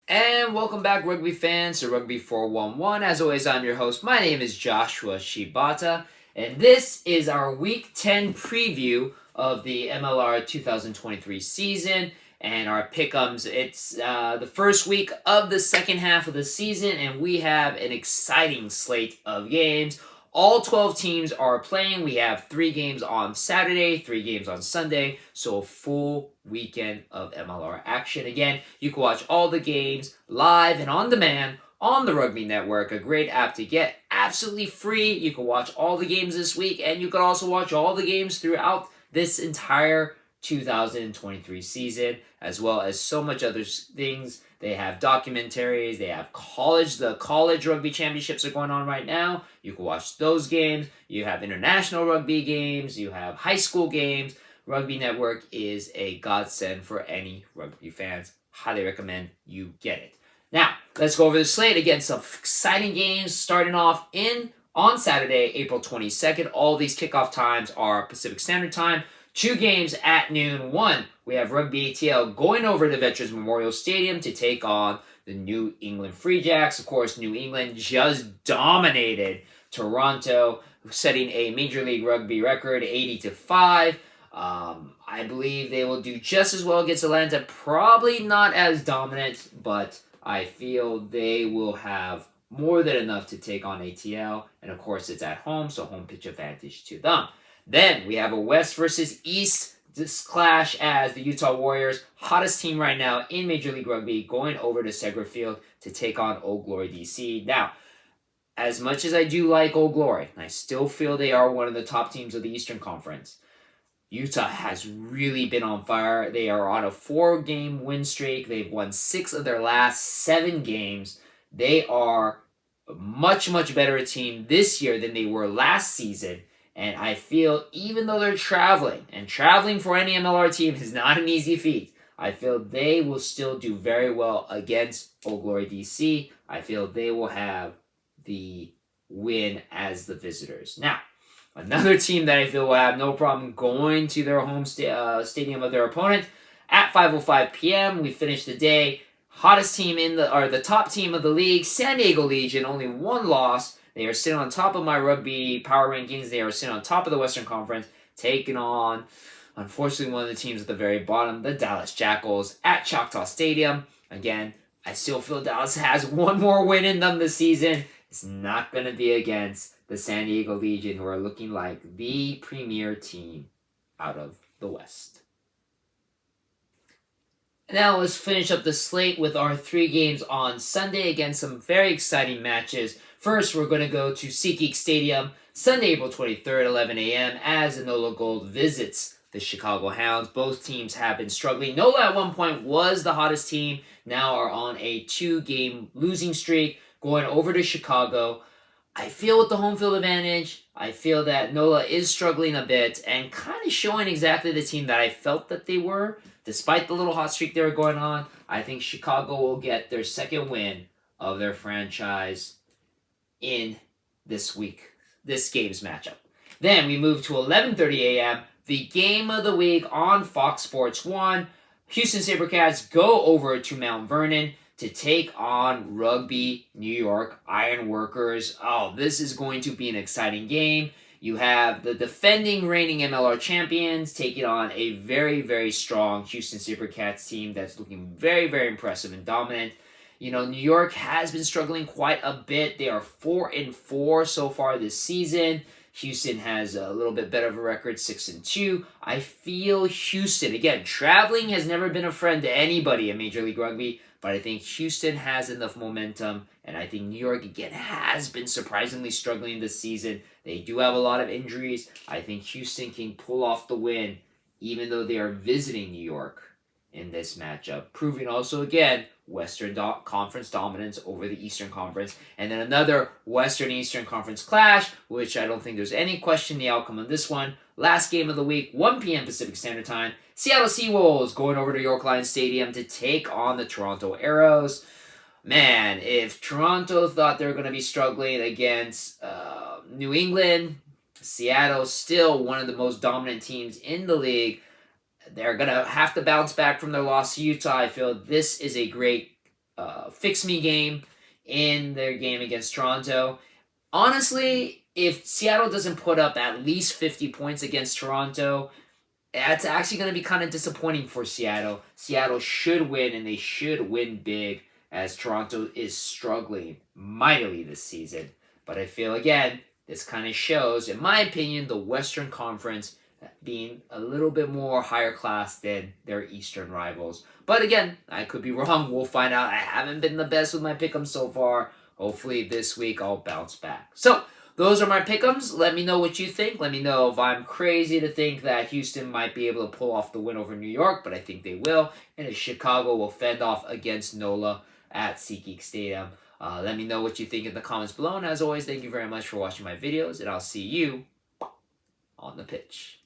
And welcome back, rugby fans, to Rugby411. As always, I'm your host. My name is Joshua Shibata, and this is our Week 10 preview of the MLR 2023 season and our pick'ems. It's the first week of the second half of the season, and we have an exciting slate of games. All 12 teams are playing. We have 3 games on Saturday, 3 games on Sunday, so a full weekend of MLR action. Again, you can watch all the games live and on demand on the Rugby Network, a great app to get absolutely free. You can watch all the games this week, and you can also watch all the games throughout this entire 2023 season, as well as so much other things. They have documentaries, they have the college rugby championships are going on right now. You can watch those games. You have international rugby games, you have high school games. Rugby Network is a godsend for any rugby fans. Highly recommend you get it. Now, let's go over the slate. Again, some exciting games starting off on Saturday, April 22nd. All these kickoff times are Pacific Standard Time. 2 games at noon. One, we have Rugby ATL going over to Veterans Memorial Stadium to take on the New England Free Jacks. Of course, New England just dominated Toronto, setting a Major League Rugby record, 80-5. I believe they will do just as well against Atlanta. Probably not as dominant, but I feel they will have more than enough to take on ATL. And of course, it's at home, so home pitch advantage to them. Then we have a West versus East clash as the Utah Warriors, hottest team right now in Major League Rugby, going over to Segra Field to take on Old Glory DC. Now, as much as I do like Old Glory, I still feel they are one of the top teams of the Eastern Conference. Utah has really been on fire. They are on a 4-game win streak. They've won 6 of their last 7 games. They are a much, much better team this year than they were last season. And I feel even though they're traveling, and traveling for any MLR team is not an easy feat, I feel they will still do very well against Old Glory DC. I feel they will have the win as the visitors. Now, another team that I feel will have no problem going to their home stadium of their opponent at 5:05 p.m. We finish the day. Hottest team the top team of the league, San Diego Legion, only 1 loss. They are sitting on top of my rugby power rankings. They are sitting on top of the Western Conference, taking on, unfortunately, one of the teams at the very bottom, the Dallas Jackals, at Choctaw Stadium. Again, I still feel Dallas has one more win in them this season. It's not going to be against the San Diego Legion, who are looking like the premier team out of the West. Now let's finish up the slate with our 3 games on Sunday against some very exciting matches. First, we're going to go to SeatGeek Stadium, Sunday, April 23rd, 11 a.m. as Enola Gold visits the Chicago Hounds. Both teams have been struggling. NOLA at one point was the hottest team, now are on a 2-game losing streak, going over to Chicago. I feel with the home field advantage, I feel that NOLA is struggling a bit and kind of showing exactly the team that I felt that they were. Despite the little hot streak they were going on, I think Chicago will get their second win of their franchise in this game's matchup. Then we move to 11:30 a.m., the game of the week on Fox Sports 1. Houston SaberCats go over to Mount Vernon to take on Rugby New York Ironworkers. Oh, this is going to be an exciting game. You have the defending reigning MLR champions taking on a very, very strong Houston SaberCats team that's looking very, very impressive and dominant. You know, New York has been struggling quite a bit. They are 4-4 so far this season. Houston has a little bit better of a record, 6-2. I feel Houston, again, traveling has never been a friend to anybody in Major League Rugby, but I think Houston has enough momentum, and I think New York, again, has been surprisingly struggling this season. They do have a lot of injuries. I think Houston can pull off the win, even though they are visiting New York in this matchup, proving also, again, Western Conference dominance over the Eastern Conference. And then another Western-Eastern Conference clash, which I don't think there's any question the outcome of this one. Last game of the week, 1 p.m. Pacific Standard Time. Seattle Seawolves going over to York Lions Stadium to take on the Toronto Arrows. Man, if Toronto thought they were going to be struggling against New England, Seattle still one of the most dominant teams in the league. They're going to have to bounce back from their loss to Utah. I feel this is a great fix-me game in their game against Toronto. Honestly, if Seattle doesn't put up at least 50 points against Toronto, that's actually going to be kind of disappointing for Seattle. Seattle should win, and they should win big, as Toronto is struggling mightily this season. But I feel, again, this kind of shows, in my opinion, the Western Conference being a little bit more higher class than their Eastern rivals. But again, I could be wrong. We'll find out. I haven't been the best with my pick'ems so far. Hopefully this week I'll bounce back. So, those are my pick'ems. Let me know what you think. Let me know if I'm crazy to think that Houston might be able to pull off the win over New York, but I think they will. And if Chicago will fend off against NOLA at SeatGeek Stadium. Let me know what you think in the comments below. And as always, thank you very much for watching my videos, and I'll see you on the pitch.